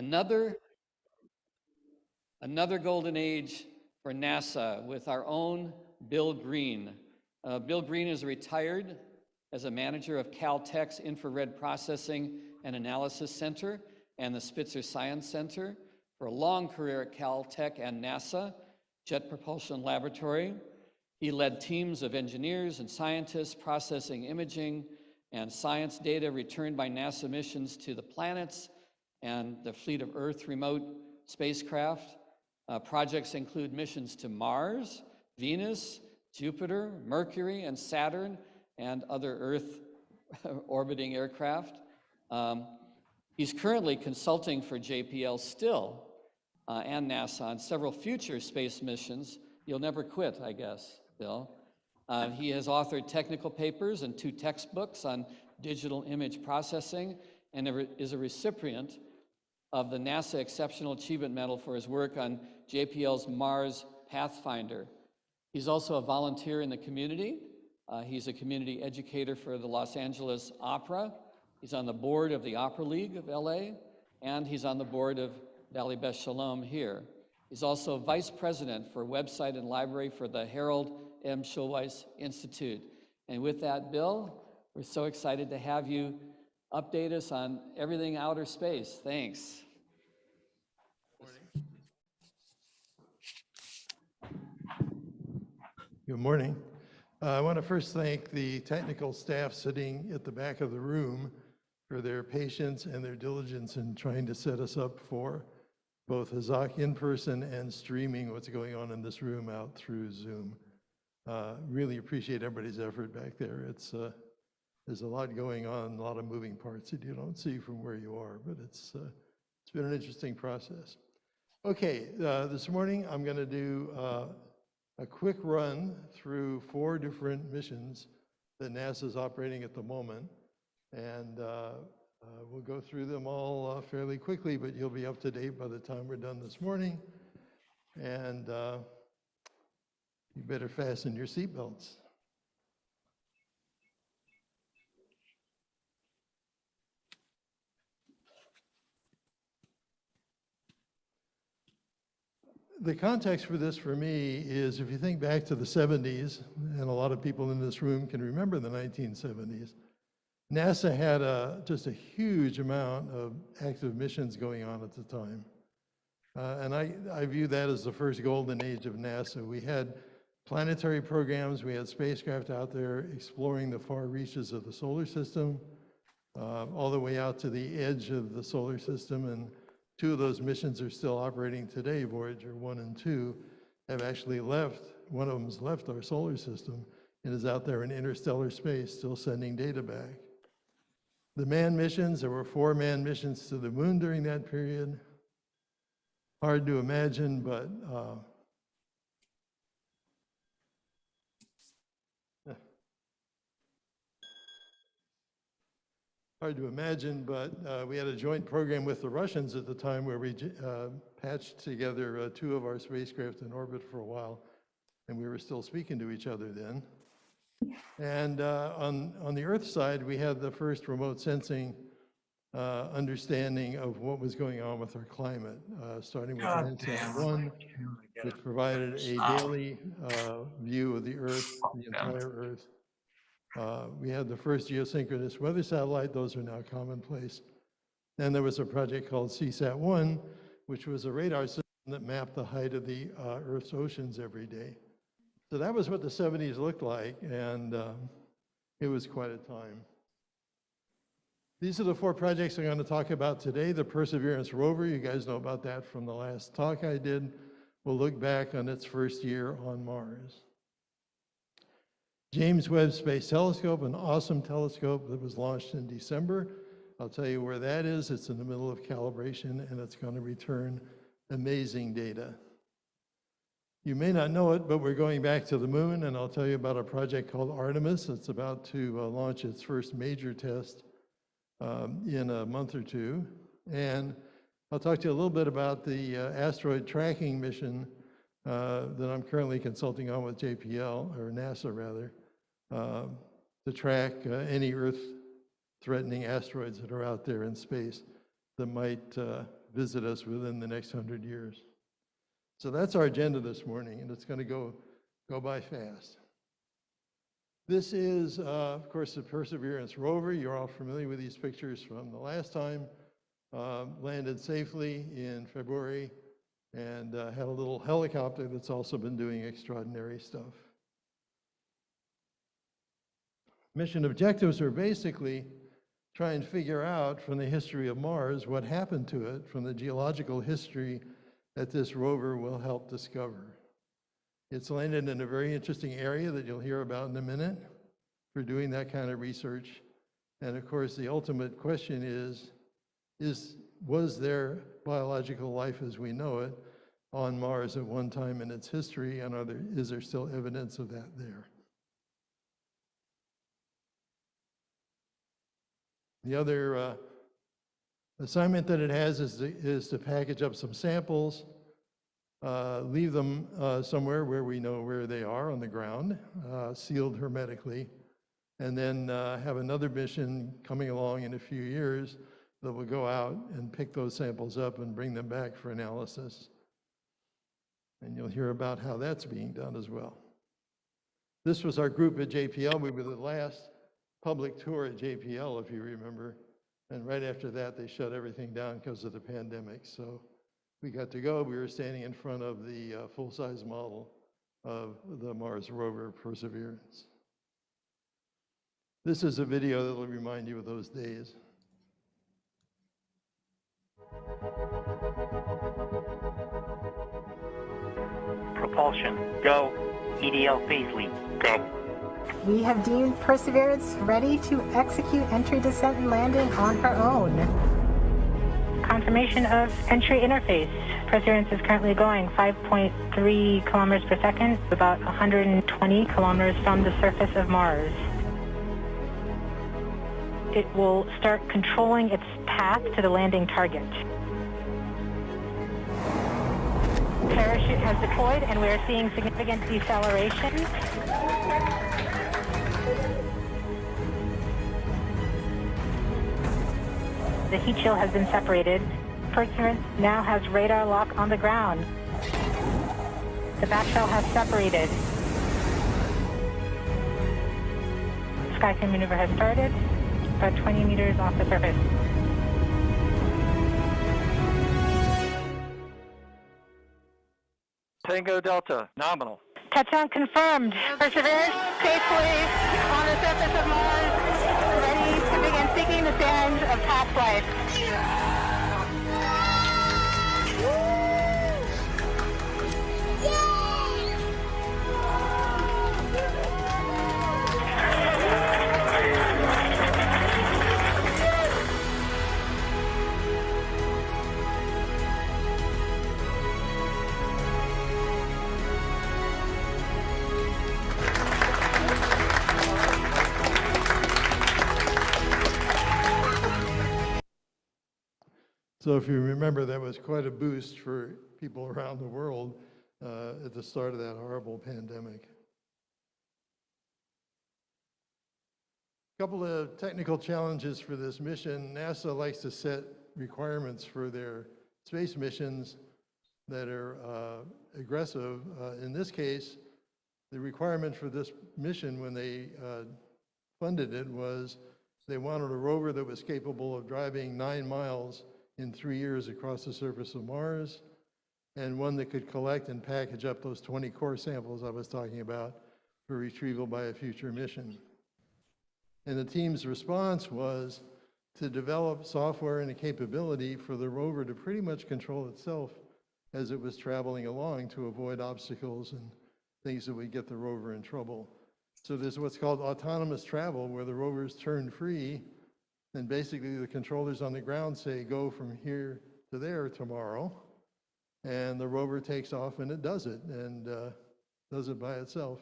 Another golden age for NASA with our own Bill Green. Bill Green is retired as a manager of Caltech's Infrared Processing and Analysis Center and the Spitzer Science Center for a long career at Caltech and NASA Jet Propulsion Laboratory. He led teams of engineers and scientists processing imaging and science data returned by NASA missions to the planets and the fleet of Earth remote spacecraft. Projects include missions to Mars, Venus, Jupiter, Mercury, and Saturn, and other Earth orbiting aircraft. He's currently consulting for JPL still and NASA on several future space missions. You'll never quit, I guess, Bill. He has authored technical papers and 2 textbooks on digital image processing and is a recipient of the NASA Exceptional Achievement Medal for his work on JPL's Mars Pathfinder. He's also a volunteer in the community. He's a community educator for the Los Angeles Opera. He's on the board of the Opera League of LA, and he's on the board of Valley Beth Shalom here. He's also vice president for website and library for the Harold M. Schulweis Institute. And with that, Bill, we're so excited to have you update us on everything outer space. Thanks. Good morning. I want to first thank the technical staff sitting at the back of the room for their patience and their diligence in trying to set us up for both Hazak in person and streaming what's going on in this room out through Zoom. Really appreciate everybody's effort back there. There's a lot going on, a lot of moving parts that you don't see from where you are, but it's been an interesting process. Okay, this morning I'm going to do a quick run through 4 different missions that NASA is operating at the moment, and we'll go through them all fairly quickly, but you'll be up to date by the time we're done this morning, and you better fasten your seatbelts. The context for this for me is if you think back to the 70s, and a lot of people in this room can remember the 1970s, NASA had just a huge amount of active missions going on at the time. And I view that as the first golden age of NASA. We had planetary programs, we had spacecraft out there exploring the far reaches of the solar system, all the way out to the edge of the solar system, and 2 of those missions are still operating today. Voyager 1 and 2 have actually left. One of them's left our solar system and is out there in interstellar space, still sending data back. The manned missions, there were 4 manned missions to the moon during that period. Hard to imagine, but we had a joint program with the Russians at the time where we patched together 2 of our spacecraft in orbit for a while, and we were still speaking to each other then. And on the Earth side, we had the first remote sensing understanding of what was going on with our climate, starting with Landsat 1, which provided a daily view of the Earth, the entire Earth. We had the first geosynchronous weather satellite. Those are now commonplace. And there was a project called CSAT-1, which was a radar system that mapped the height of the Earth's oceans every day. So that was what the 70s looked like, and it was quite a time. These are the 4 projects I'm going to talk about today. The Perseverance Rover, you guys know about that from the last talk I did. We'll look back on its first year on Mars. James Webb Space Telescope, an awesome telescope that was launched in December. I'll tell you where that is. It's in the middle of calibration, and it's going to return amazing data. You may not know it, but we're going back to the moon, and I'll tell you about a project called Artemis. It's about to launch its first major test in a month or 2. And I'll talk to you a little bit about the asteroid tracking mission that I'm currently consulting on with JPL, or NASA rather, to track any Earth-threatening asteroids that are out there in space that might visit us within the next 100 years. So that's our agenda this morning, and it's going to go by fast. This is, of course, the Perseverance Rover. You're all familiar with these pictures from the last time. Landed safely in February and had a little helicopter that's also been doing extraordinary stuff. Mission objectives are basically try and figure out from the history of Mars what happened to it from the geological history that this rover will help discover. It's landed in a very interesting area that you'll hear about in a minute for doing that kind of research. And of course, the ultimate question was there biological life as we know it on Mars at one time in its history, and is there still evidence of that there? The other assignment that it has is to package up some samples, leave them somewhere where we know where they are on the ground, sealed hermetically, and then have another mission coming along in a few years that will go out and pick those samples up and bring them back for analysis. And you'll hear about how that's being done as well. This was our group at JPL. We were the last public tour at JPL, if you remember. And right after that, they shut everything down because of the pandemic. So we got to go. We were standing in front of the full-size model of the Mars rover Perseverance. This is a video that will remind you of those days. Propulsion, go. EDL phase lead, go. We have deemed Perseverance ready to execute entry, descent, and landing on her own. Confirmation of entry interface. Perseverance is currently going 5.3 kilometers per second, about 120 kilometers from the surface of Mars. It will start controlling its path to the landing target. Parachute has deployed and we are seeing significant deceleration. The heat shield has been separated. Perseverance now has radar lock on the ground. The back shell has separated. Skycam maneuver has started, about 20 meters off the surface. Tango Delta, nominal. Touchdown confirmed. Perseverance safely on the surface of Mars, ready to begin seeking the sands of past life. So if you remember, that was quite a boost for people around the world at the start of that horrible pandemic. A couple of technical challenges for this mission. NASA likes to set requirements for their space missions that are aggressive. In this case, the requirement for this mission when they funded it was they wanted a rover that was capable of driving 9 miles in 3 years across the surface of Mars, and one that could collect and package up those 20 core samples I was talking about for retrieval by a future mission. And the team's response was to develop software and a capability for the rover to pretty much control itself as it was traveling along to avoid obstacles and things that would get the rover in trouble. So there's what's called autonomous travel, where the rover's turned free, and basically the controllers on the ground say, go from here to there tomorrow, and the rover takes off and it does it, and does it by itself.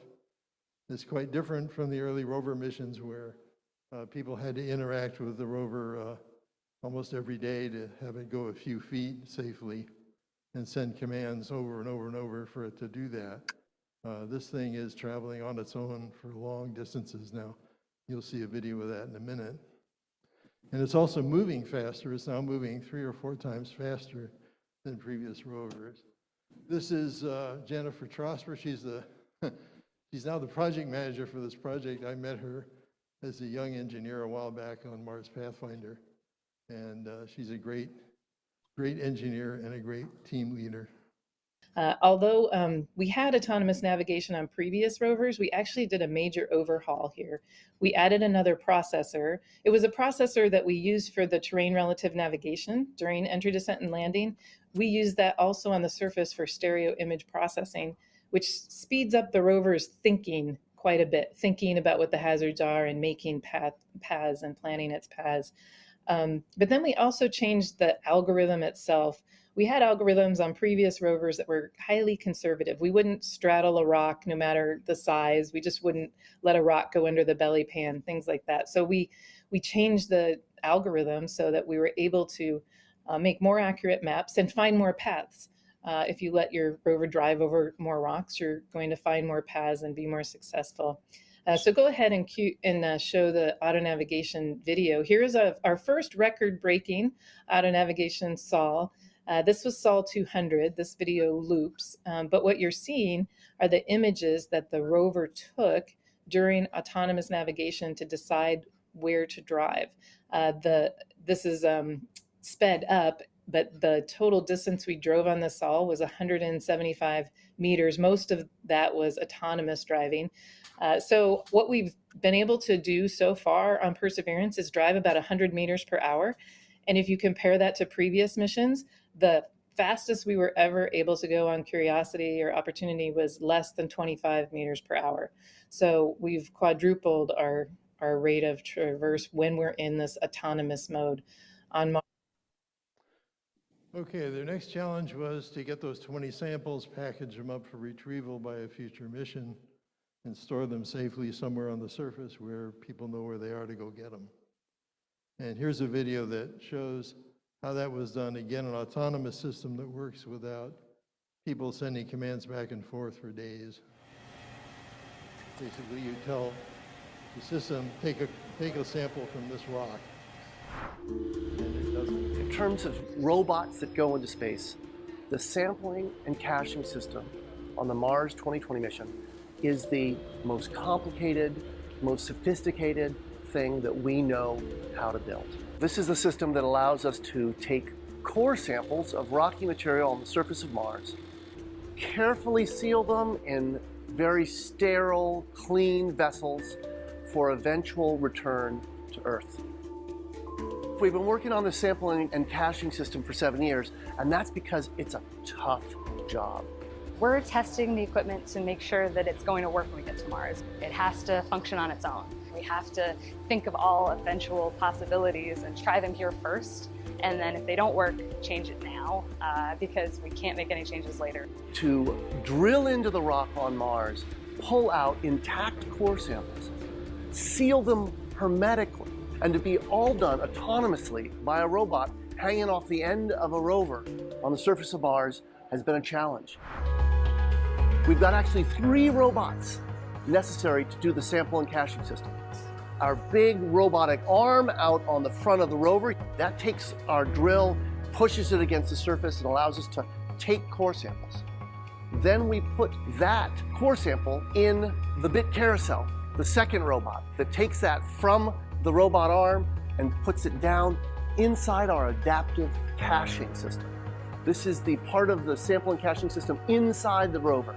It's quite different from the early rover missions where people had to interact with the rover almost every day to have it go a few feet safely and send commands over and over and over for it to do that. This thing is traveling on its own for long distances now. You'll see a video of that in a minute. And it's also moving faster. It's now moving 3 or 4 times faster than previous rovers. This is Jennifer Trosper. She's she's now the project manager for this project. I met her as a young engineer a while back on Mars Pathfinder. And she's a great engineer and a great team leader. Although we had autonomous navigation on previous rovers, we actually did a major overhaul here. We added another processor. It was a processor that we used for the terrain relative navigation during entry, descent, and landing. We used that also on the surface for stereo image processing, which speeds up the rover's thinking quite a bit, thinking about what the hazards are and making paths and planning its paths. But then we also changed the algorithm itself. We had algorithms on previous rovers that were highly conservative. We wouldn't straddle a rock no matter the size. We just wouldn't let a rock go under the belly pan, things like that. So we changed the algorithm so that we were able to make more accurate maps and find more paths. If you let your rover drive over more rocks, you're going to find more paths and be more successful. So go ahead and show the auto navigation video. Here's our first record-breaking auto navigation sol. This was Sol 200. This video loops, but what you're seeing are the images that the rover took during autonomous navigation to decide where to drive. This is sped up, but the total distance we drove on the Sol was 175 meters. Most of that was autonomous driving. So what we've been able to do so far on Perseverance is drive about 100 meters per hour. And if you compare that to previous missions, the fastest we were ever able to go on Curiosity or Opportunity was less than 25 meters per hour. So we've quadrupled our rate of traverse when we're in this autonomous mode on Mars. Okay, their next challenge was to get those 20 samples, package them up for retrieval by a future mission, and store them safely somewhere on the surface where people know where they are to go get them. And here's a video that shows how that was done. Again, an autonomous system that works without people sending commands back and forth for days. Basically, you tell the system, take a sample from this rock, and it does it. In terms of robots that go into space, the sampling and caching system on the Mars 2020 mission is the most complicated, most sophisticated thing that we know how to build. This is the system that allows us to take core samples of rocky material on the surface of Mars, carefully seal them in very sterile, clean vessels for eventual return to Earth. We've been working on the sampling and caching system for 7 years, and that's because it's a tough job. We're testing the equipment to make sure that it's going to work when we get to Mars. It has to function on its own. We have to think of all eventual possibilities and try them here first. And then if they don't work, change it now because we can't make any changes later. To drill into the rock on Mars, pull out intact core samples, seal them hermetically, and to be all done autonomously by a robot hanging off the end of a rover on the surface of Mars has been a challenge. We've got actually 3 robots necessary to do the sample and caching system. Our big robotic arm out on the front of the rover, that takes our drill, pushes it against the surface, and allows us to take core samples. Then we put that core sample in the bit carousel, the second robot that takes that from the robot arm and puts it down inside our adaptive caching system. This is the part of the sample and caching system inside the rover.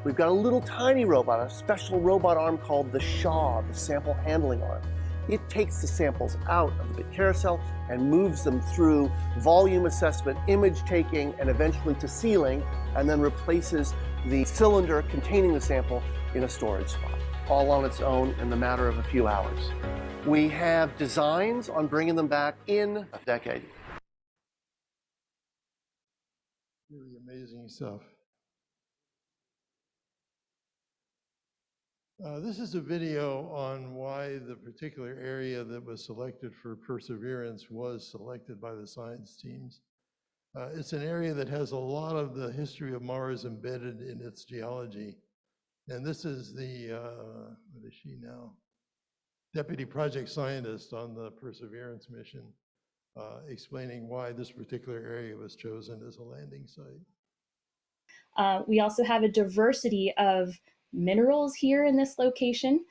We've got a little tiny robot, a special robot arm called the SHAW, the sample handling arm. It takes the samples out of the bit carousel and moves them through volume assessment, image taking, and eventually to sealing, and then replaces the cylinder containing the sample in a storage spot, all on its own in the matter of a few hours. We have designs on bringing them back in a decade. Really amazing stuff. This is a video on why the particular area that was selected for Perseverance was selected by the science teams. It's an area that has a lot of the history of Mars embedded in its geology. And this is the, what is she now? deputy project scientist on the Perseverance mission, explaining why this particular area was chosen as a landing site. We also have a diversity of minerals here in this location,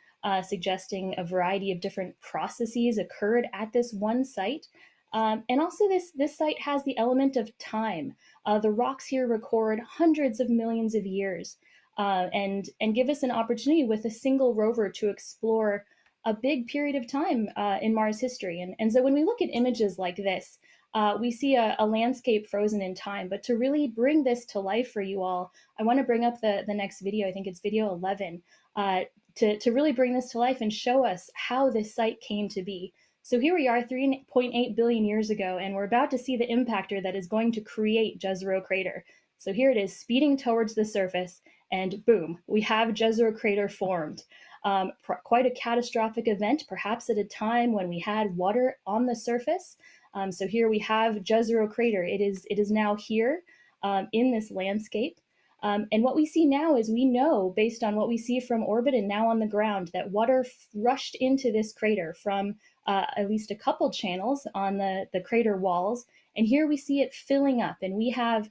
suggesting a variety of different processes occurred at this one site. And also this site has the element of time. The rocks here record hundreds of millions of years and give us an opportunity with a single rover to explore a big period of time in Mars history. And so when we look at images like this, we see a landscape frozen in time. But to really bring this to life for you all, I want to bring up the next video. I think it's video 11, to really bring this to life and show us how this site came to be. So here we are 3.8 billion years ago, and we're about to see the impactor that is going to create Jezero Crater. So here it is speeding towards the surface, and boom, we have Jezero Crater formed. Quite a catastrophic event, perhaps at a time when we had water on the surface. So here we have Jezero Crater. It is now here in this landscape. And what we see now is we know, based on what we see from orbit and now on the ground, that water rushed into this crater from at least a couple channels on the crater walls. And here we see it filling up. And we have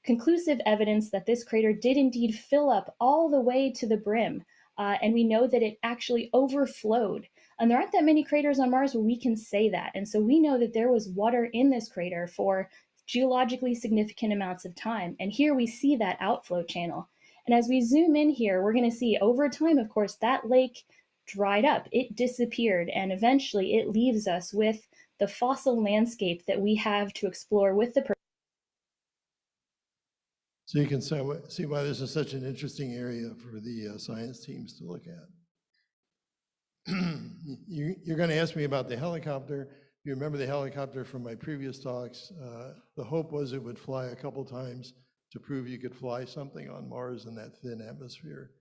conclusive evidence that this crater did indeed fill up all the way to the brim. And we know that it actually overflowed. And there aren't that many craters on Mars where we can say that. And so we know that there was water in this crater for geologically significant amounts of time. And here we see that outflow channel. And as we zoom in here, we're going to see over time, of course, that lake dried up. It disappeared. And eventually it leaves us with the fossil landscape that we have to explore with the So you can see why this is such an interesting area for the science teams to look at. You're going to ask me about the helicopter. You remember the helicopter from my previous talks. The hope was it would fly a couple times to prove you could fly something on Mars in that thin atmosphere.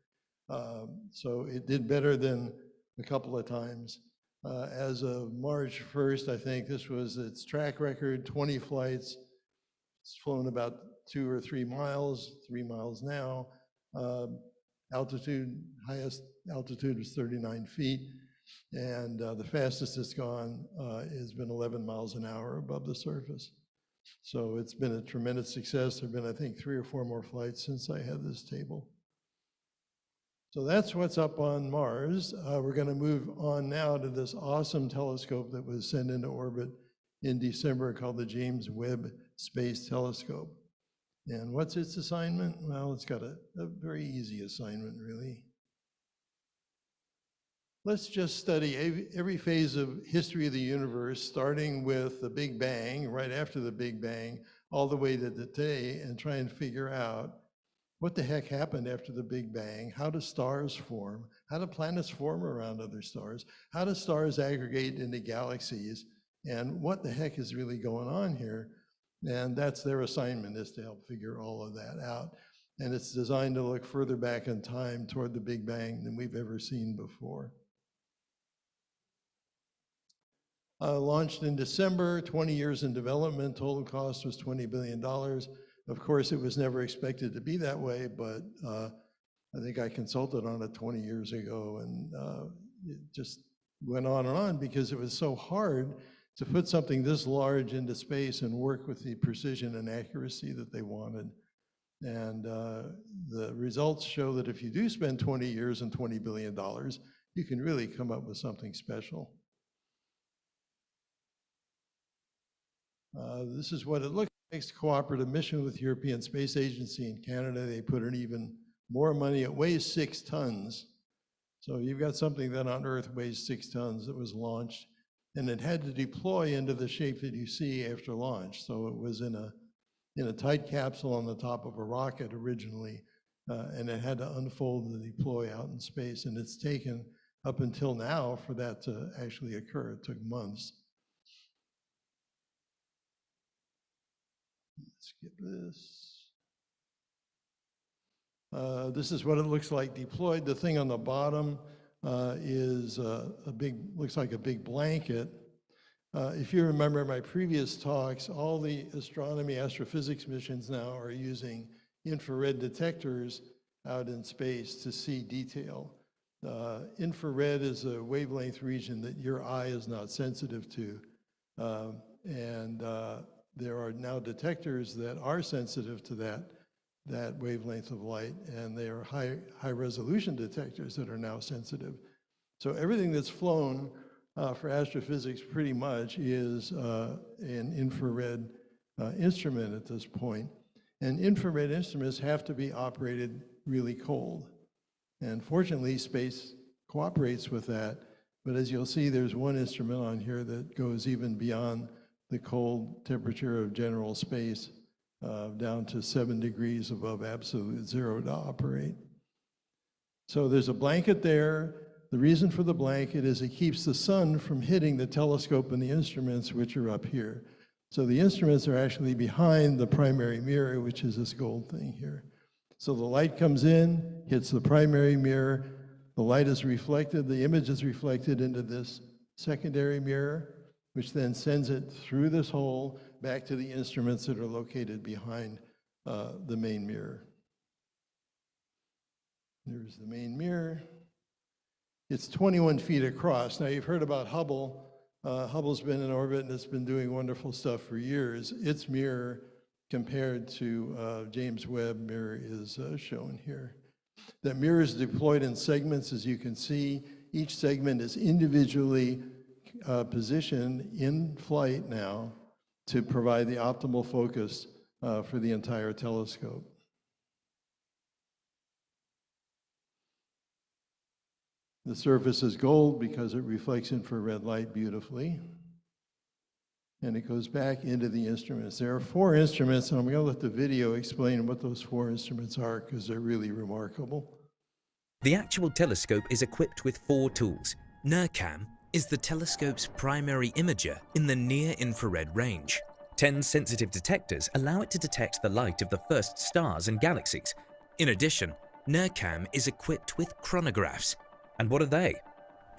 So it did better than a couple of times. As of March 1st, I think this was its track record, 20 flights. It's flown about 2 or 3 miles, 3 miles now. Altitude, highest altitude was 39 feet. And the fastest it's gone has been 11 miles an hour above the surface. So it's been a tremendous success. There have been, I think, 3 or 4 more flights since I had this table. So that's what's up on Mars. We're going to move on now to this awesome telescope that was sent into orbit in December called the James Webb Space Telescope. And what's its assignment? Well, it's got a very easy assignment, really. Let's just study every phase of history of the universe, starting with the Big Bang, right after the Big Bang, all the way to today, and try and figure out what the heck happened after the Big Bang. How do stars form? How do planets form around other stars? How do stars aggregate into galaxies? And what the heck is really going on here? And that's their assignment, is to help figure all of that out. And it's designed to look further back in time toward the Big Bang than we've ever seen before. Launched in December, 20 years in development, total cost was $20 billion. Of course, it was never expected to be that way, but I think I consulted on it 20 years ago, and it just went on because it was so hard to put something this large into space and work with the precision and accuracy that they wanted. And the results show that if you do spend 20 years and $20 billion, you can really come up with something special. This is what it looks like. It's a cooperative mission with European Space Agency in Canada. They put in even more money. It weighs 6 tons. So you've got something that on Earth weighs 6 tons that was launched, and it had to deploy into the shape that you see after launch. So it was in a tight capsule on the top of a rocket originally, and it had to unfold and deploy out in space. And it's taken up until now for that to actually occur. It took months. Let's skip this. This is what it looks like deployed. The thing on the bottom is looks like a big blanket. If you remember my previous talks, all the astronomy, astrophysics missions now are using infrared detectors out in space to see detail. Infrared is a wavelength region that your eye is not sensitive to. There are now detectors that are sensitive to that wavelength of light, and they are high resolution detectors that are now sensitive. So everything that's flown for astrophysics pretty much is an infrared instrument at this point. And infrared instruments have to be operated really cold. And fortunately, space cooperates with that. But as you'll see, there's one instrument on here that goes even beyond the cold temperature of general space, down to 7 degrees above absolute zero to operate. So there's a blanket there. The reason for the blanket is it keeps the sun from hitting the telescope and the instruments, which are up here. So the instruments are actually behind the primary mirror, which is this gold thing here. So the light comes in, hits the primary mirror, the light is reflected, the image is reflected into this secondary mirror, which then sends it through this hole back to the instruments that are located behind the main mirror. There's the main mirror. It's 21 feet across. Now, you've heard about Hubble. Hubble's been in orbit and it's been doing wonderful stuff for years. Its mirror compared to James Webb mirror is shown here. That mirror is deployed in segments, as you can see. Each segment is individually positioned in flight now to provide the optimal focus for the entire telescope. The surface is gold because it reflects infrared light beautifully. And it goes back into the instruments. There are 4 instruments, and I'm going to let the video explain what those 4 instruments are because they're really remarkable. The actual telescope is equipped with 4 tools. NIRCam is the telescope's primary imager in the near-infrared range. 10 sensitive detectors allow it to detect the light of the first stars and galaxies. In addition, NIRCam is equipped with chronographs. And what are they?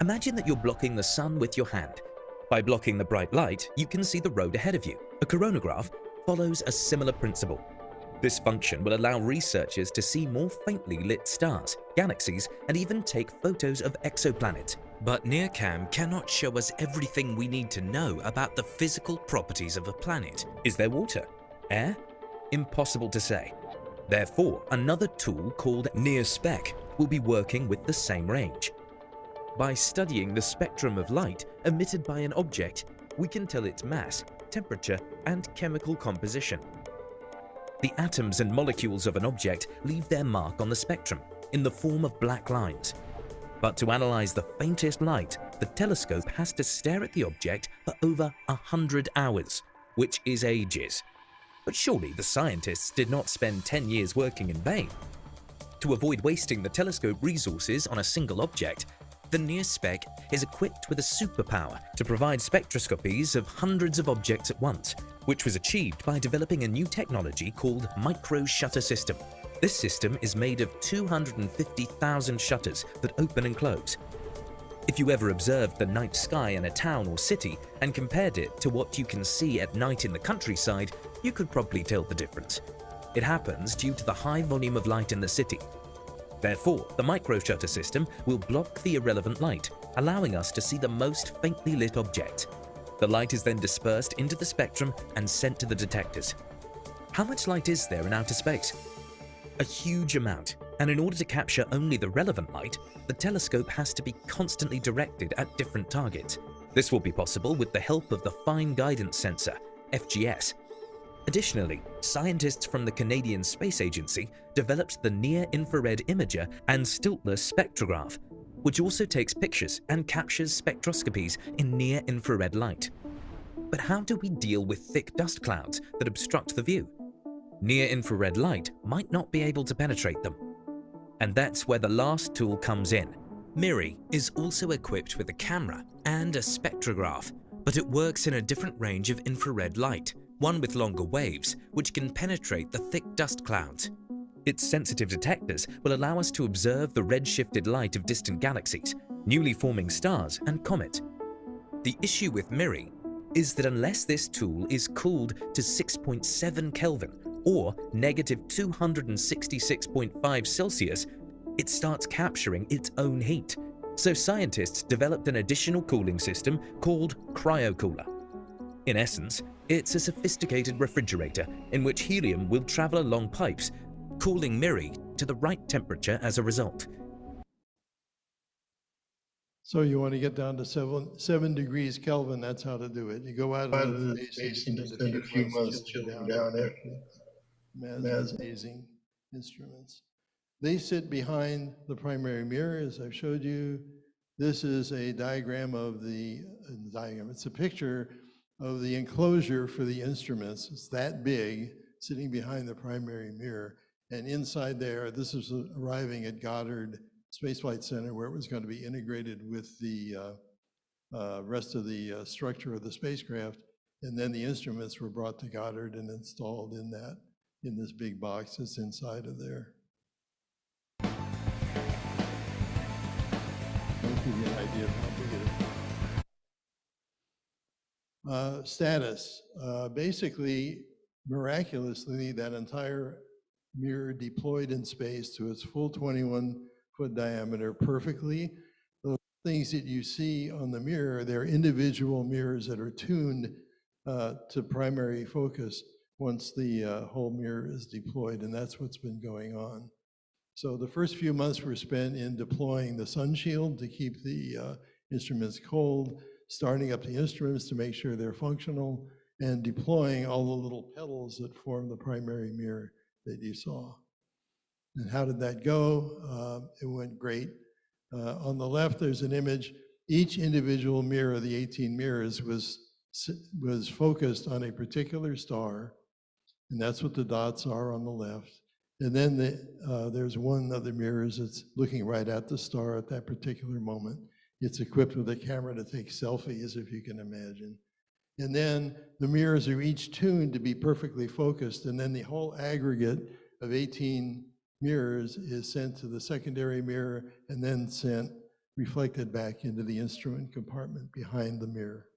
Imagine that you're blocking the sun with your hand. By blocking the bright light, you can see the road ahead of you. A coronagraph follows a similar principle. This function will allow researchers to see more faintly lit stars, galaxies, and even take photos of exoplanets. But NIRCam cannot show us everything we need to know about the physical properties of a planet. Is there water? Air? Impossible to say. Therefore, another tool called NIRSpec will be working with the same range. By studying the spectrum of light emitted by an object, we can tell its mass, temperature, and chemical composition. The atoms and molecules of an object leave their mark on the spectrum in the form of black lines. But to analyze the faintest light, the telescope has to stare at the object for over 100 hours, which is ages. But surely the scientists did not spend 10 years working in vain. To avoid wasting the telescope resources on a single object, the NIRSpec is equipped with a superpower to provide spectroscopies of hundreds of objects at once, which was achieved by developing a new technology called micro-shutter system. This system is made of 250,000 shutters that open and close. If you ever observed the night sky in a town or city and compared it to what you can see at night in the countryside, you could probably tell the difference. It happens due to the high volume of light in the city. Therefore, the micro-shutter system will block the irrelevant light, allowing us to see the most faintly lit objects. The light is then dispersed into the spectrum and sent to the detectors. How much light is there in outer space? A huge amount, and in order to capture only the relevant light, the telescope has to be constantly directed at different targets. This will be possible with the help of the Fine Guidance Sensor, FGS. Additionally, scientists from the Canadian Space Agency developed the Near-Infrared Imager and Stiltless Spectrograph, which also takes pictures and captures spectroscopies in near-infrared light. But how do we deal with thick dust clouds that obstruct the view? Near-infrared light might not be able to penetrate them. And that's where the last tool comes in. MIRI is also equipped with a camera and a spectrograph, but it works in a different range of infrared light, one with longer waves, which can penetrate the thick dust clouds. Its sensitive detectors will allow us to observe the red-shifted light of distant galaxies, newly forming stars, and comets. The issue with MIRI is that unless this tool is cooled to 6.7 Kelvin or -266.5 Celsius, it starts capturing its own heat. So scientists developed an additional cooling system called cryocooler. In essence, it's a sophisticated refrigerator in which helium will travel along pipes, cooling Miri to the right temperature as a result. So you want to get down to 7 degrees Kelvin, that's how to do it. You go out into space and just spend a few months chilling down after amazing instruments. They sit behind the primary mirror, as I've showed you. This is a diagram of it's a picture of the enclosure for the instruments. It's that big, sitting behind the primary mirror. And inside there, this is arriving at Goddard Space Flight Center, where it was going to be integrated with the rest of the structure of the spacecraft. And then the instruments were brought to Goddard and installed in this big box that's inside of there. I'll give you an idea of how big it is. Status. Basically, miraculously, that entire mirror deployed in space to its full 21-foot diameter perfectly. Those things that you see on the mirror, they're individual mirrors that are tuned to primary focus once the whole mirror is deployed, and that's what's been going on. So the first few months were spent in deploying the sun shield to keep the instruments cold, starting up the instruments to make sure they're functional, and deploying all the little petals that form the primary mirror that you saw. And how did that go? It went great. On the left, there's an image. Each individual mirror of the 18 mirrors was focused on a particular star, and that's what the dots are on the left. And then there's one of the mirrors that's looking right at the star at that particular moment. It's equipped with a camera to take selfies, if you can imagine. And then the mirrors are each tuned to be perfectly focused, and then the whole aggregate of 18 mirrors is sent to the secondary mirror and then reflected back into the instrument compartment behind the mirror.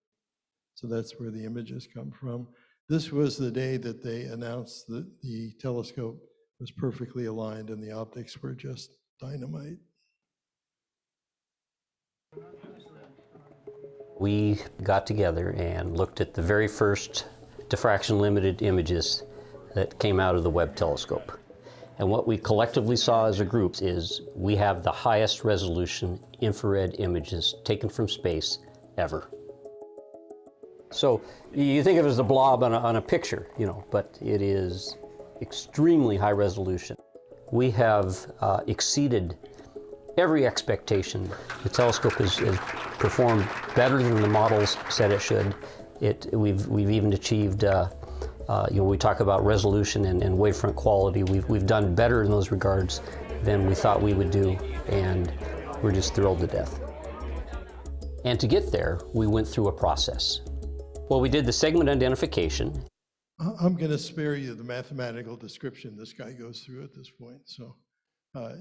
So that's where the images come from. This was the day that they announced that the telescope was perfectly aligned and the optics were just dynamite. We got together and looked at the very first diffraction limited images that came out of the Webb telescope. And what we collectively saw as a group is we have the highest resolution infrared images taken from space ever. So you think of it as a blob on a picture, but it is extremely high resolution. We have exceeded every expectation. The telescope has performed better than the models said it should. We've even achieved, we talk about resolution and wavefront quality. We've done better in those regards than we thought we would do, and we're just thrilled to death. And to get there, we went through a process. Well, we did the segment identification. I'm going to spare you the mathematical description this guy goes through at this point. So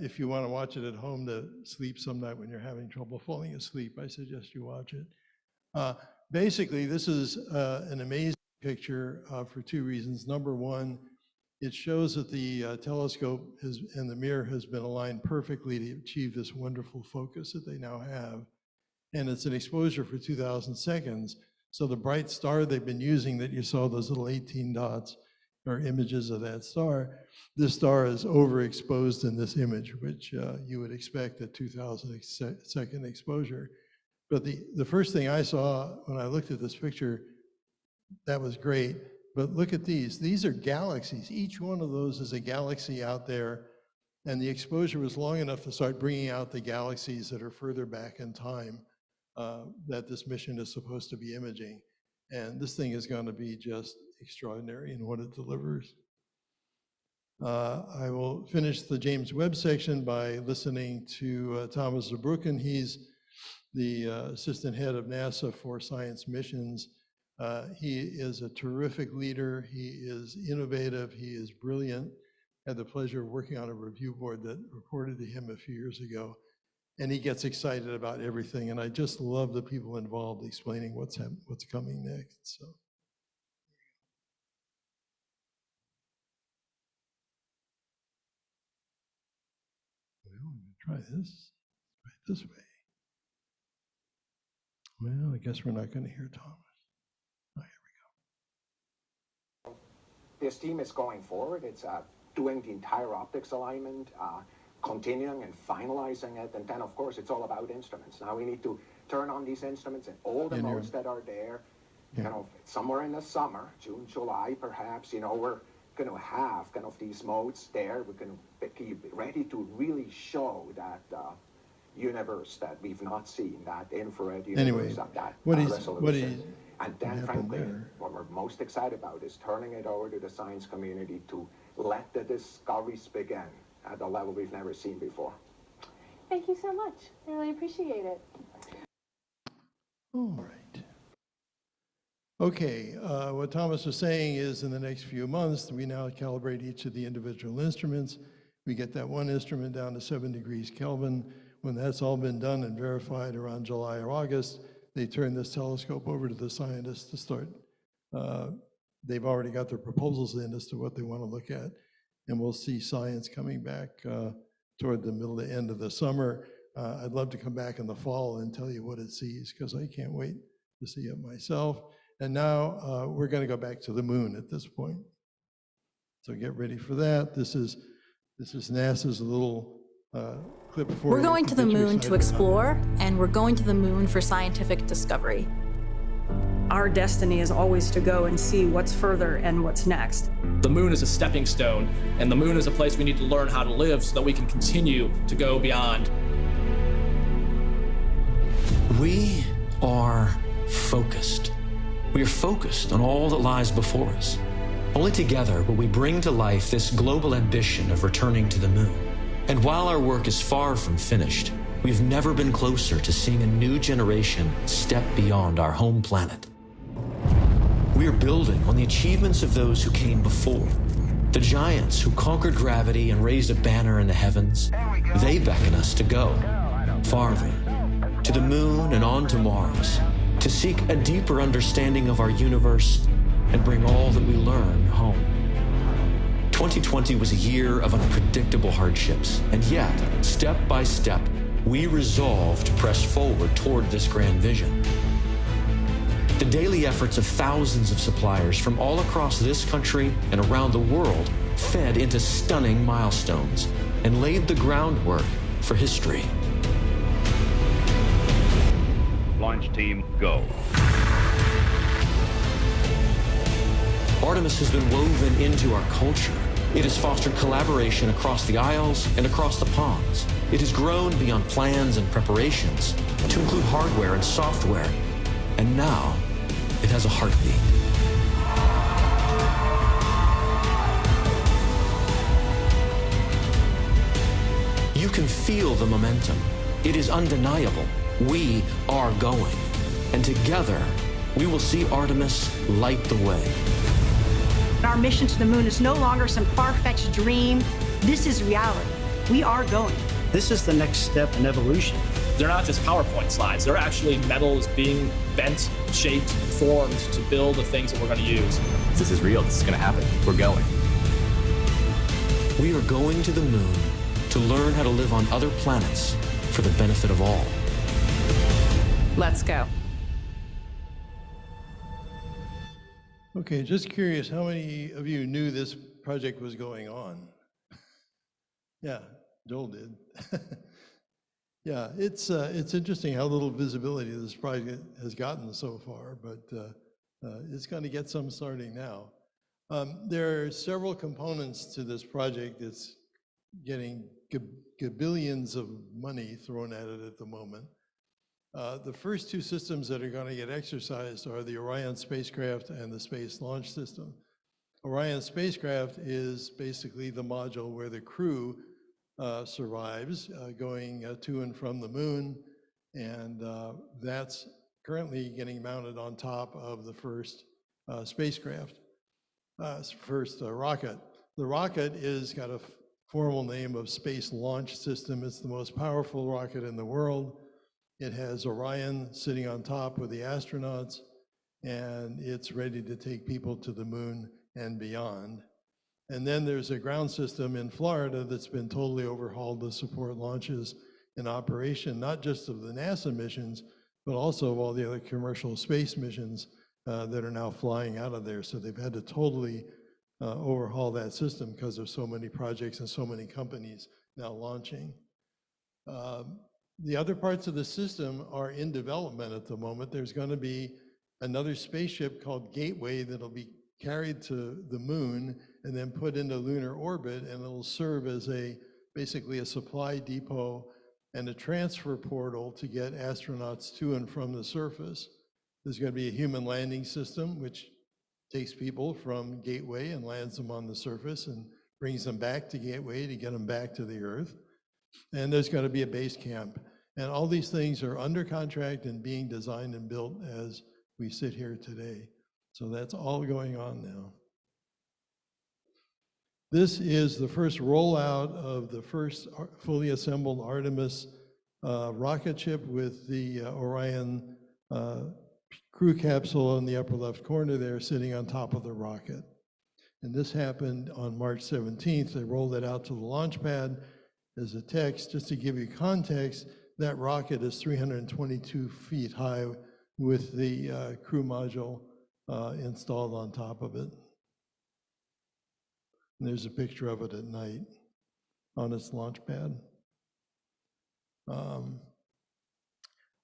if you want to watch it at home to sleep some night when you're having trouble falling asleep, I suggest you watch it. Basically, this is an amazing picture for two reasons. Number one, it shows that the telescope and the mirror has been aligned perfectly to achieve this wonderful focus that they now have. And it's an exposure for 2,000 seconds. So the bright star they've been using that you saw, those little 18 dots, are images of that star. This star is overexposed in this image, which you would expect at 2,000 second exposure. But the first thing I saw when I looked at this picture, that was great. But look at these. These are galaxies. Each one of those is a galaxy out there. And the exposure was long enough to start bringing out the galaxies that are further back in time that this mission is supposed to be imaging. And this thing is going to be just extraordinary in what it delivers. I will finish the James Webb section by listening to Thomas Zurbuchen. He's the assistant head of NASA for science missions. He is a terrific leader. He is innovative. He is brilliant. I had the pleasure of working on a review board that reported to him a few years ago. And he gets excited about everything. And I just love the people involved explaining what's coming next. So. Well, Try this, right this way. Well, I guess we're not going to hear Thomas. Oh, here we go. This team is going forward. It's doing the entire optics alignment, continuing and finalizing it. And then, of course, it's all about instruments. Now we need to turn on these instruments and all the modes that are there. You know, somewhere in the summer, June, July, perhaps, you know, we're going to have kind of these modes there. We're going to be ready to really show that universe that we've not seen, that infrared universe at that resolution. And then, frankly, what we're most excited about is turning it over to the science community to let the discoveries begin at a level we've never seen before. Thank you so much. I really appreciate it. All right. Okay, what Thomas was saying is in the next few months, we now calibrate each of the individual instruments. We get that one instrument down to 7 degrees Kelvin. When that's all been done and verified around July or August, they turn this telescope over to the scientists to start. They've already got their proposals in as to what they want to look at. And we'll see science coming back toward the middle to end of the summer. I'd love to come back in the fall and tell you what it sees, because I can't wait to see it myself. And now we're going to go back to the moon at this point. So get ready for that. This is NASA's little clip for you. We're going to the moon to explore, and we're going to the moon for scientific discovery. Our destiny is always to go and see what's further and what's next. The moon is a stepping stone, and the moon is a place we need to learn how to live so that we can continue to go beyond. We are focused. We are focused on all that lies before us. Only together will we bring to life this global ambition of returning to the moon. And while our work is far from finished, we've never been closer to seeing a new generation step beyond our home planet. We are building on the achievements of those who came before. The giants who conquered gravity and raised a banner in the heavens. They beckon us to go farther, to the moon and on to Mars, to seek a deeper understanding of our universe and bring all that we learn home. 2020 was a year of unpredictable hardships, and yet, step by step, we resolved to press forward toward this grand vision. The daily efforts of thousands of suppliers from all across this country and around the world fed into stunning milestones and laid the groundwork for history. Launch team, go. Artemis has been woven into our culture. It has fostered collaboration across the aisles and across the ponds. It has grown beyond plans and preparations to include hardware and software. And now, it has a heartbeat. You can feel the momentum. It is undeniable. We are going. And together, we will see Artemis light the way. Our mission to the moon is no longer some far-fetched dream. This is reality. We are going. This is the next step in evolution. They're not just PowerPoint slides. They're actually metals being bent, shaped, formed to build the things that we're going to use. This is real. This is going to happen. We're going. We are going to the moon to learn how to live on other planets for the benefit of all. Let's go. Okay, just curious, how many of you knew this project was going on? Yeah, Joel did. Yeah, it's interesting how little visibility this project has gotten so far, but it's going to get some starting now. There are several components to this project. It's getting gabillions of money thrown at it at the moment. The first two systems that are going to get exercised are the Orion spacecraft and the Space Launch System. Orion spacecraft is basically the module where the crew survives going to and from the moon, and that's currently getting mounted on top of the first spacecraft, first rocket. The rocket is got a formal name of Space Launch System. It's the most powerful rocket in the world. It has Orion sitting on top with the astronauts, and it's ready to take people to the moon and beyond. And then there's a ground system in Florida that's been totally overhauled to support launches in operation, not just of the NASA missions, but also of all the other commercial space missions that are now flying out of there. So they've had to totally overhaul that system because of so many projects and so many companies now launching. The other parts of the system are in development at the moment. There's going to be another spaceship called Gateway that'll be carried to the moon and then put into lunar orbit, and it'll serve as basically a supply depot and a transfer portal to get astronauts to and from the surface. There's going to be a human landing system, which takes people from Gateway and lands them on the surface and brings them back to Gateway to get them back to the Earth. And there's going to be a base camp. And all these things are under contract and being designed and built as we sit here today. So that's all going on now. This is the first rollout of the first fully assembled Artemis rocket ship with the Orion crew capsule in the upper left corner there sitting on top of the rocket. And this happened on March 17th. They rolled it out to the launch pad as a text. Just to give you context, that rocket is 322 feet high with the crew module installed on top of it. And there's a picture of it at night on its launch pad.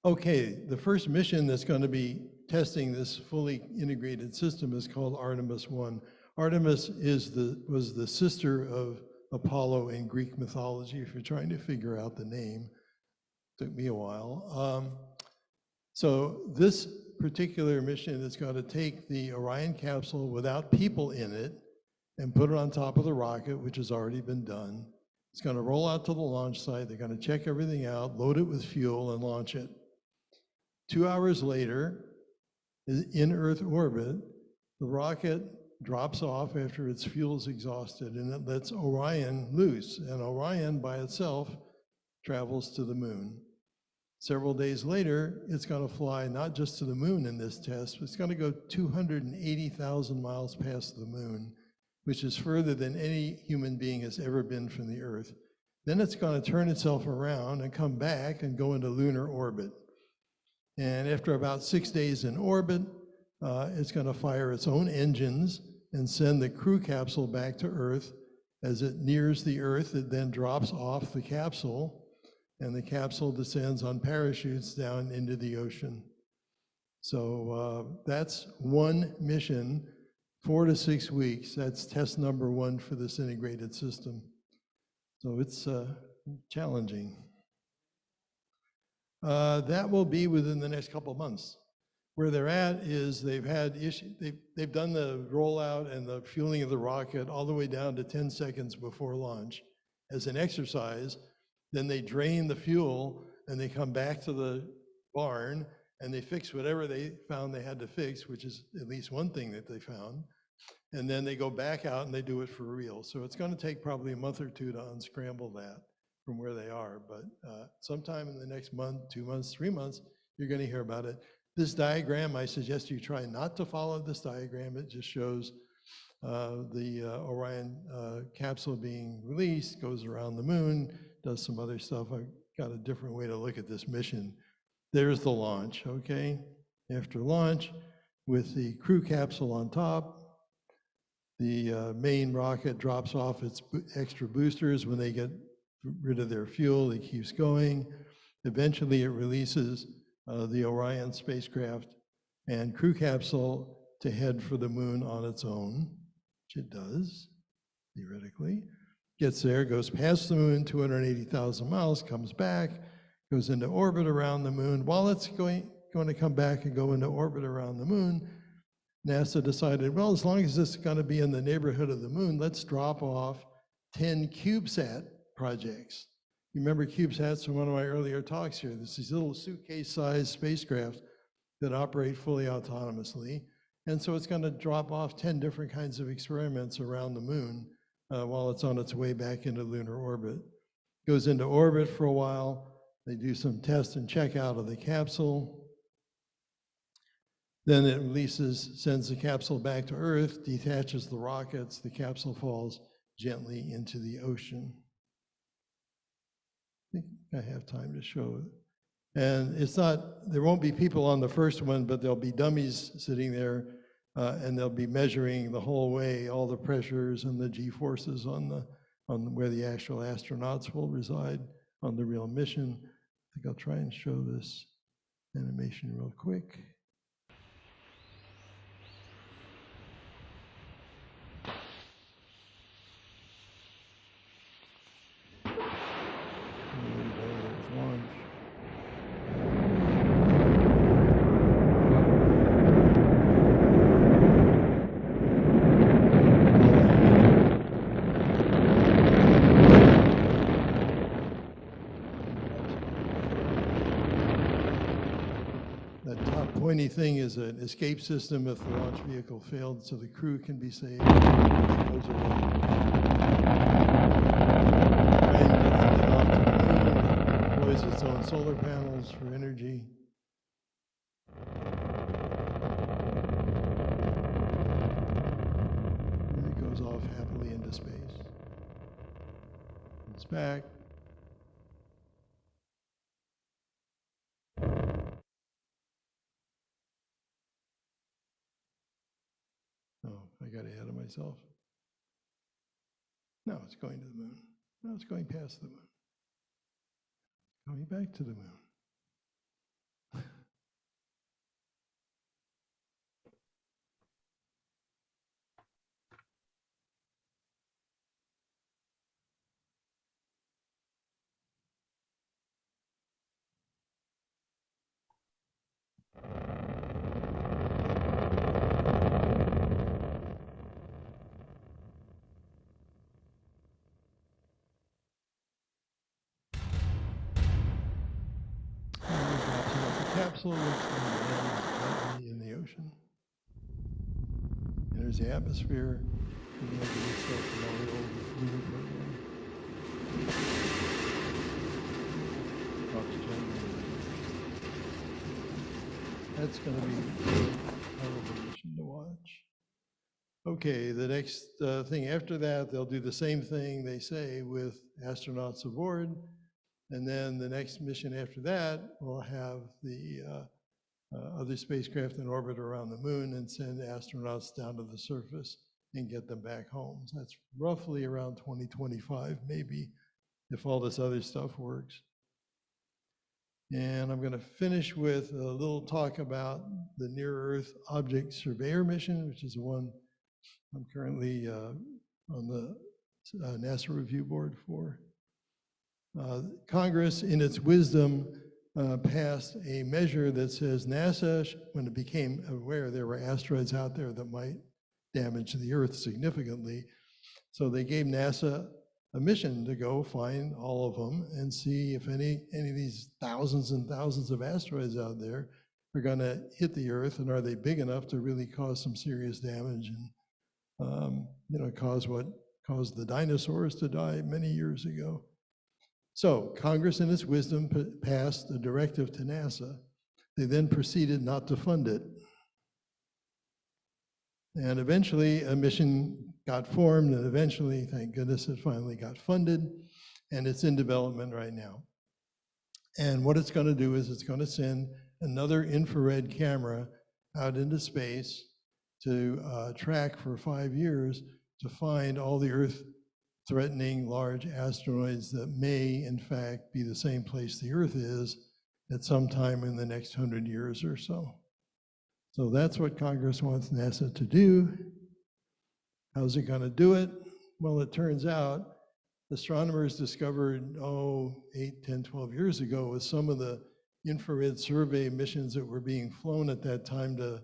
Okay, the first mission that's going to be testing this fully integrated system is called Artemis 1. Artemis was the sister of Apollo in Greek mythology, if you're trying to figure out the name. Took me a while. So this particular mission is going to take the Orion capsule without people in it and put it on top of the rocket, which has already been done. It's going to roll out to the launch site. They're going to check everything out, load it with fuel, and launch it. 2 hours later, in Earth orbit, the rocket drops off after its fuel is exhausted, and it lets Orion loose. And Orion by itself travels to the moon. Several days later, it's going to fly not just to the moon in this test, but it's going to go 280,000 miles past the moon, which is further than any human being has ever been from the Earth. Then it's going to turn itself around and come back and go into lunar orbit. And after about 6 days in orbit, it's going to fire its own engines and send the crew capsule back to Earth. As it nears the Earth, it then drops off the capsule, and the capsule descends on parachutes down into the ocean. So that's one mission, 4 to 6 weeks. That's test number 1 for this integrated system. So it's challenging. That will be within the next couple of months. Where they're at is they've done the rollout and the fueling of the rocket all the way down to 10 seconds before launch as an exercise. Then they drain the fuel and they come back to the barn and they fix whatever they found they had to fix, which is at least one thing that they found. And then they go back out and they do it for real. So it's going to take probably a month or two to unscramble that from where they are. But sometime in the next month, 2 months, 3 months, you're going to hear about it. This diagram, I suggest you try not to follow this diagram. It just shows the Orion capsule being released, goes around the moon, does some other stuff. I've got a different way to look at this mission. There's the launch, okay? After launch, with the crew capsule on top, the main rocket drops off its extra boosters. When they get rid of their fuel, it keeps going. Eventually, it releases the Orion spacecraft and crew capsule to head for the moon on its own, which it does, theoretically. Gets there, goes past the moon, 280,000 miles, comes back, goes into orbit around the moon. While it's going to come back and go into orbit around the moon, NASA decided, well, as long as this is going to be in the neighborhood of the moon, let's drop off 10 CubeSat projects. You remember CubeSats from one of my earlier talks here. This is little suitcase-sized spacecraft that operate fully autonomously. And so it's going to drop off 10 different kinds of experiments around the moon while it's on its way back into lunar orbit. Goes into orbit for a while. They do some test and check out of the capsule. Then it sends the capsule back to Earth, detaches the rockets, the capsule falls gently into the ocean. I think I have time to show it. And there won't be people on the first one, but there'll be dummies sitting there, and they'll be measuring the whole way, all the pressures and the G-forces on where the actual astronauts will reside on the real mission. I think I'll try and show this animation real quick. That top pointy thing is an escape system if the launch vehicle failed, so the crew can be saved. It goes away. And gets it off to the moon, deploys its own solar panels for energy. And it goes off happily into space. It's back. Oh, I got ahead of myself. No, it's going to the moon. No, it's going past the moon. Going back to the moon. Capsule in the ocean. And there's the atmosphere. And then there's stuff from all the old lunar program. Oxygen. That's going to be a horrible mission to watch. Okay, the next thing after that, they'll do the same thing, they say, with astronauts aboard. And then the next mission after that, we'll have the other spacecraft in orbit around the moon and send astronauts down to the surface and get them back home. So that's roughly around 2025, maybe, if all this other stuff works. And I'm going to finish with a little talk about the Near-Earth Object Surveyor mission, which is the one I'm currently on the NASA review board for. Congress, in its wisdom, passed a measure that says NASA, when it became aware there were asteroids out there that might damage the Earth significantly, so they gave NASA a mission to go find all of them and see if any of these thousands and thousands of asteroids out there are going to hit the Earth, and are they big enough to really cause some serious damage and cause what caused the dinosaurs to die many years ago. So Congress, in its wisdom, passed a directive to NASA. They then proceeded not to fund it. And eventually a mission got formed, and eventually, thank goodness, it finally got funded, and it's in development right now. And what it's going to do is it's going to send another infrared camera out into space to track for 5 years to find all the Earth-threatening large asteroids that may, in fact, be the same place the Earth is at some time in the next 100 years or so. So that's what Congress wants NASA to do. How's it going to do it? Well, it turns out astronomers discovered, 8, 10, 12 years ago, with some of the infrared survey missions that were being flown at that time to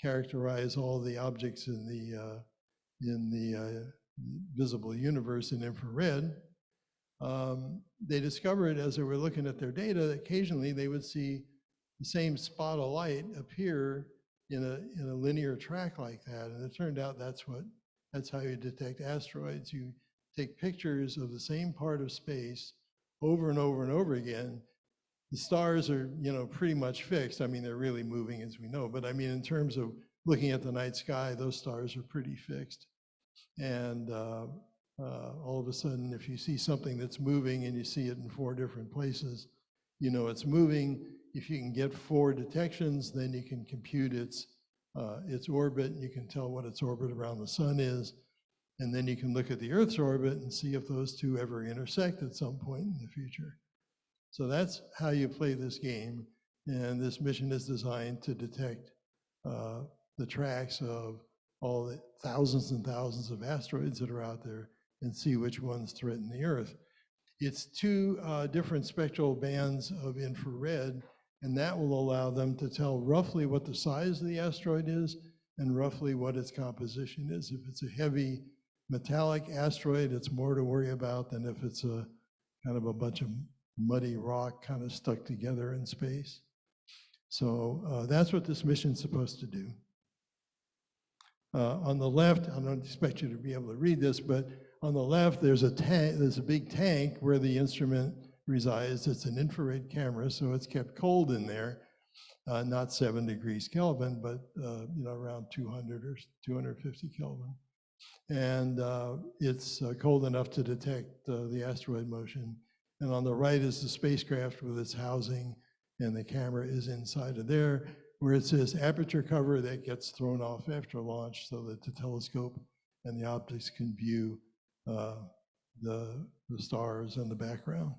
characterize all the objects in the visible universe in infrared. They discovered, as they were looking at their data, that occasionally they would see the same spot of light appear in a linear track like that. And it turned out that's how you detect asteroids. You take pictures of the same part of space over and over and over again, The stars are, pretty much fixed. I mean, they're really moving as we know, but I mean, in terms of looking at the night sky, those stars are pretty fixed. And all of a sudden, if you see something that's moving and you see it in 4 different places, you know it's moving. If you can get 4 detections, then you can compute its orbit, and you can tell what its orbit around the sun is. And then you can look at the Earth's orbit and see if those two ever intersect at some point in the future. So that's how you play this game. And this mission is designed to detect the tracks of all the thousands and thousands of asteroids that are out there and see which ones threaten the Earth. It's 2 different spectral bands of infrared, and that will allow them to tell roughly what the size of the asteroid is and roughly what its composition is. If it's a heavy metallic asteroid, it's more to worry about than if it's a kind of a bunch of muddy rock kind of stuck together in space. So that's what this mission's supposed to do. On the left, I don't expect you to be able to read this, but on the left, there's a tank. There's a big tank where the instrument resides. It's an infrared camera, so it's kept cold in there, not 7 degrees Kelvin, but around 200 or 250 Kelvin. And it's cold enough to detect the asteroid motion. And on the right is the spacecraft with its housing, and the camera is inside of there, where it says aperture cover that gets thrown off after launch so that the telescope and the optics can view the stars in the background.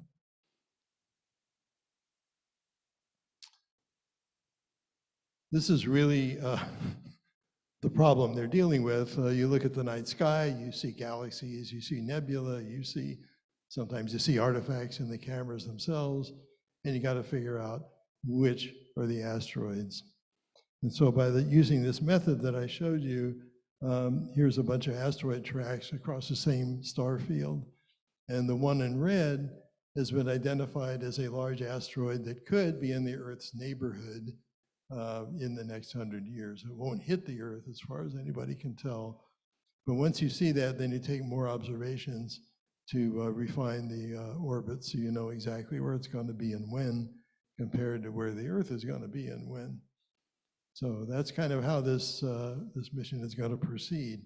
This is really the problem they're dealing with. You look at the night sky, you see galaxies, you see nebula, sometimes you see artifacts in the cameras themselves, and you got to figure out which are the asteroids. And so by using this method that I showed you, here's a bunch of asteroid tracks across the same star field. And the one in red has been identified as a large asteroid that could be in the Earth's neighborhood in the next 100 years. It won't hit the Earth as far as anybody can tell. But once you see that, then you take more observations to refine the orbit so you know exactly where it's going to be and when, compared to where the Earth is going to be and when. So that's kind of how this mission is going to proceed.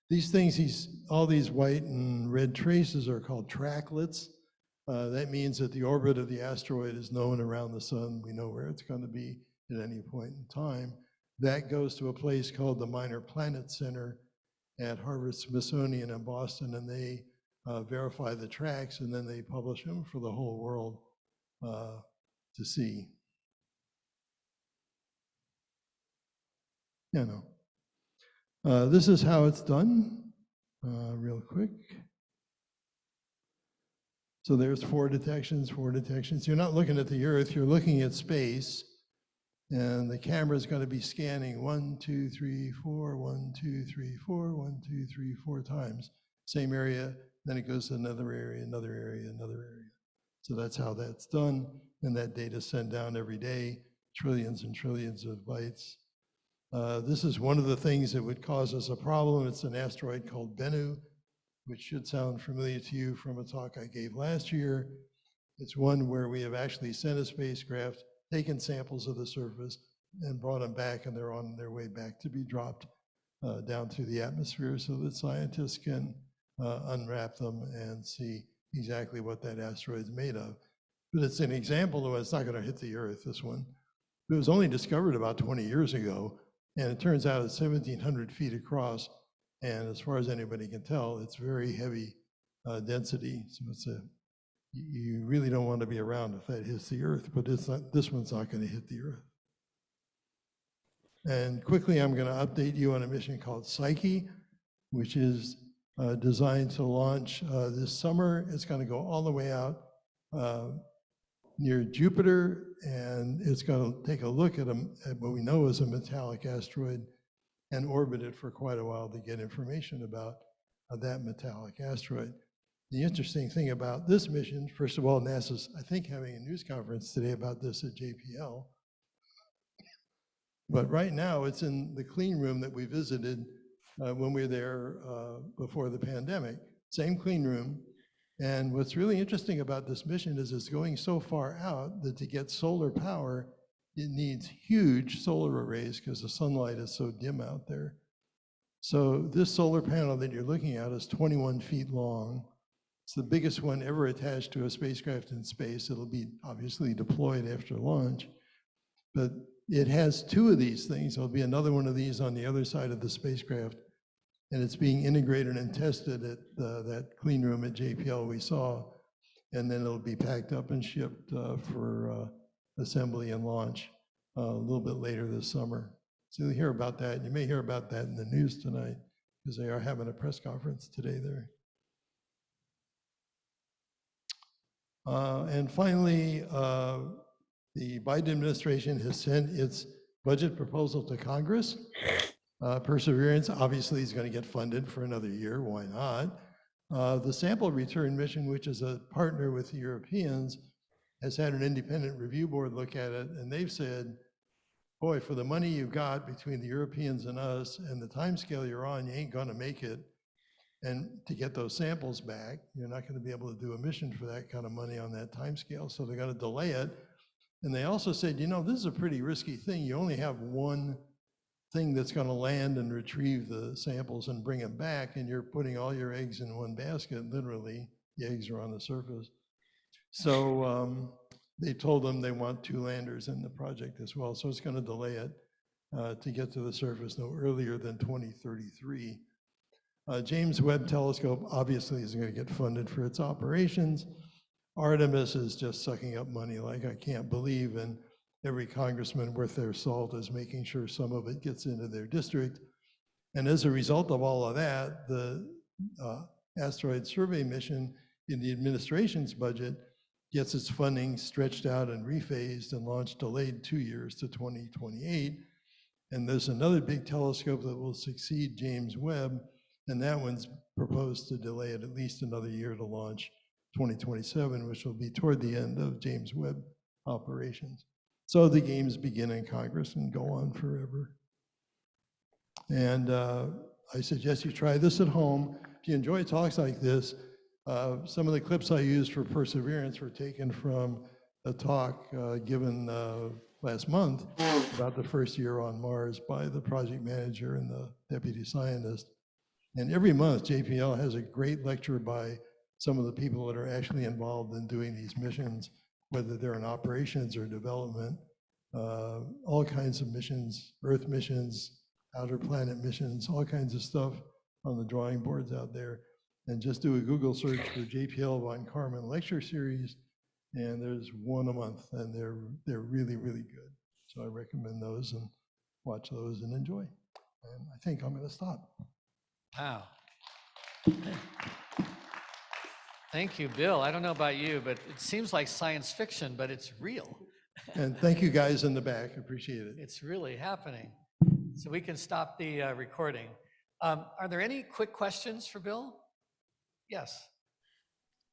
These things, all these white and red traces are called tracklets. That means that the orbit of the asteroid is known around the sun. We know where it's going to be at any point in time. That goes to a place called the Minor Planet Center at Harvard-Smithsonian in Boston, and they verify the tracks, and then they publish them for the whole world to see. This is how it's done, real quick. So there's 4 detections, 4 detections. You're not looking at the Earth, you're looking at space, and the camera is going to be scanning 1, 2, 3, 4, 1, 2, 3, 4, 1, 2, 3, 4 times. Same area, then it goes to another area, another area, another area. So that's how that's done, and that data is sent down every day, trillions and trillions of bytes. This is one of the things that would cause us a problem. It's an asteroid called Bennu, which should sound familiar to you from a talk I gave last year. It's one where we have actually sent a spacecraft, taken samples of the surface, and brought them back, and they're on their way back to be dropped down through the atmosphere so that scientists can unwrap them and see exactly what that asteroid is made of. But it's an example of it's not going to hit the Earth, this one. It was only discovered about 20 years ago, and it turns out it's 1,700 feet across, and as far as anybody can tell, it's very heavy density. So you really don't want to be around if that hits the Earth, but this one's not going to hit the Earth. And quickly, I'm going to update you on a mission called Psyche, which is designed to launch this summer. It's going to go all the way out near Jupiter, and it's going to take a look at what we know is a metallic asteroid and orbit it for quite a while to get information about that metallic asteroid. The interesting thing about this mission, first of all, NASA's, I think, having a news conference today about this at JPL. But right now, it's in the clean room that we visited when we were there before the pandemic. Same clean room. And what's really interesting about this mission is it's going so far out that to get solar power, it needs huge solar arrays because the sunlight is so dim out there. So this solar panel that you're looking at is 21 feet long. It's the biggest one ever attached to a spacecraft in space. It'll be obviously deployed after launch, but it has two of these things. There'll be another one of these on the other side of the spacecraft, and it's being integrated and tested at that clean room at JPL we saw, and then it'll be packed up and shipped for assembly and launch a little bit later this summer. So you'll hear about that. You may hear about that in the news tonight because they are having a press conference today there. And finally, the Biden administration has sent its budget proposal to Congress. Perseverance obviously is going to get funded for another year. Why not? The sample return mission, which is a partner with the Europeans, has had an independent review board look at it, and they've said, boy, for the money you've got between the Europeans and us and the timescale you're on, you ain't going to make it. And to get those samples back, you're not going to be able to do a mission for that kind of money on that timescale. So they're going to delay it. And they also said, you know, this is a pretty risky thing. You only have one thing that's going to land and retrieve the samples and bring them back, and you're putting all your eggs in one basket. Literally, the eggs are on the surface. So they told them they want 2 landers in the project as well. So it's going to delay it to get to the surface no earlier than 2033. James Webb Telescope obviously is going to get funded for its operations. Artemis is just sucking up money like I can't believe, and every congressman worth their salt is making sure some of it gets into their district. And as a result of all of that, the asteroid survey mission in the administration's budget gets its funding stretched out and rephased and launch delayed 2 years to 2028. And there's another big telescope that will succeed James Webb, and that one's proposed to delay it at least another year to launch 2027, which will be toward the end of James Webb operations. So the games begin in Congress and go on forever. And I suggest you try this at home. If you enjoy talks like this, some of the clips I used for Perseverance were taken from a talk given last month about the first year on Mars by the project manager and the deputy scientist. And every month, JPL has a great lecture by some of the people that are actually involved in doing these missions, whether they're in operations or development, all kinds of missions, Earth missions, outer planet missions, all kinds of stuff on the drawing boards out there. And just do a Google search for JPL Von Karman lecture series, and there's one a month, and they're really, really good. So I recommend those and watch those and enjoy. And I think I'm going to stop. Wow. Thank you, Bill. I don't know about you, but it seems like science fiction, but it's real. And thank you guys in the back. Appreciate it. It's really happening. So we can stop the recording. Are there any quick questions for Bill? Yes.